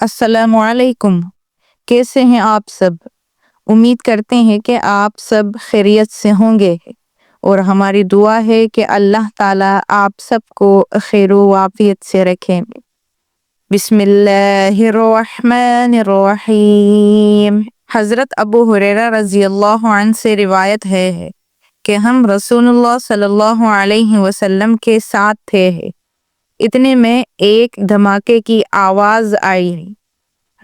السلام علیکم، کیسے ہیں آپ سب؟ امید کرتے ہیں کہ آپ سب خیریت سے ہوں گے اور ہماری دعا ہے کہ اللہ تعالیٰ آپ سب کو خیر و عافیت سے رکھیں۔ بسم اللہ الرحمن الرحیم۔ حضرت ابو ہریرہ رضی اللہ عنہ سے روایت ہے کہ ہم رسول اللہ صلی اللہ علیہ وسلم کے ساتھ تھے، اتنے میں ایک دھماکے کی آواز آئی۔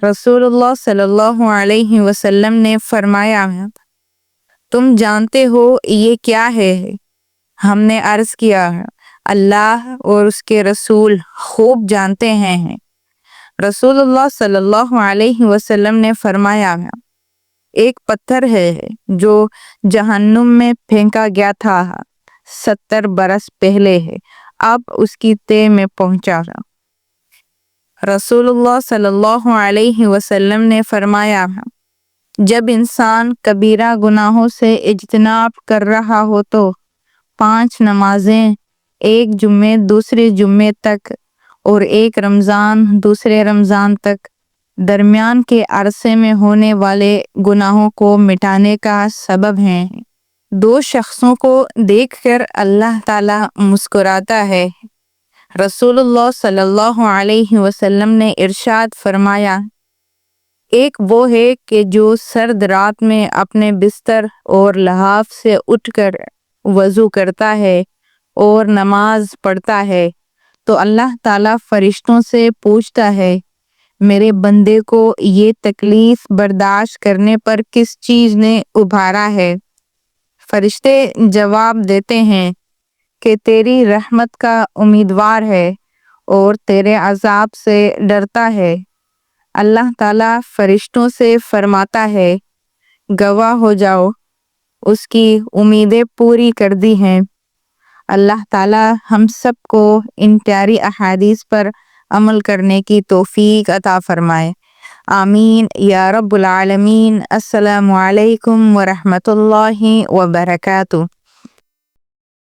رسول اللہ صلی اللہ علیہ وسلم نے فرمایا، تم جانتے ہو یہ کیا ہے؟ ہم نے عرض کیا، اللہ اور اس کے رسول خوب جانتے ہیں۔ رسول اللہ صلی اللہ علیہ وسلم نے فرمایا، ایک پتھر ہے جو جہنم میں پھینکا گیا تھا 70 برس پہلے، اب اس کی تہ میں پہنچا۔ رسول اللہ صلی اللہ علیہ وسلم نے فرمایا، جب انسان کبیرہ گناہوں سے اجتناب کر رہا ہو تو 5 نمازیں، ایک جمعے دوسرے جمعے تک اور ایک رمضان دوسرے رمضان تک، درمیان کے عرصے میں ہونے والے گناہوں کو مٹانے کا سبب ہیں۔ 2 شخصوں کو دیکھ کر اللہ تعالیٰ مسکراتا ہے۔ رسول اللہ صلی اللہ علیہ وسلم نے ارشاد فرمایا، ایک وہ ہے کہ جو سرد رات میں اپنے بستر اور لحاف سے اٹھ کر وضو کرتا ہے اور نماز پڑھتا ہے تو اللہ تعالیٰ فرشتوں سے پوچھتا ہے، میرے بندے کو یہ تکلیف برداشت کرنے پر کس چیز نے ابھارا ہے؟ فرشتے جواب دیتے ہیں کہ تیری رحمت کا امیدوار ہے اور تیرے عذاب سے ڈرتا ہے۔ اللہ تعالیٰ فرشتوں سے فرماتا ہے، گواہ ہو جاؤ، اس کی امیدیں پوری کر دی ہیں۔ اللہ تعالیٰ ہم سب کو ان پیاری احادیث پر عمل کرنے کی توفیق عطا فرمائے، آمین یا رب العالمین۔ السلام علیکم ورحمۃ اللہ وبرکاتہ۔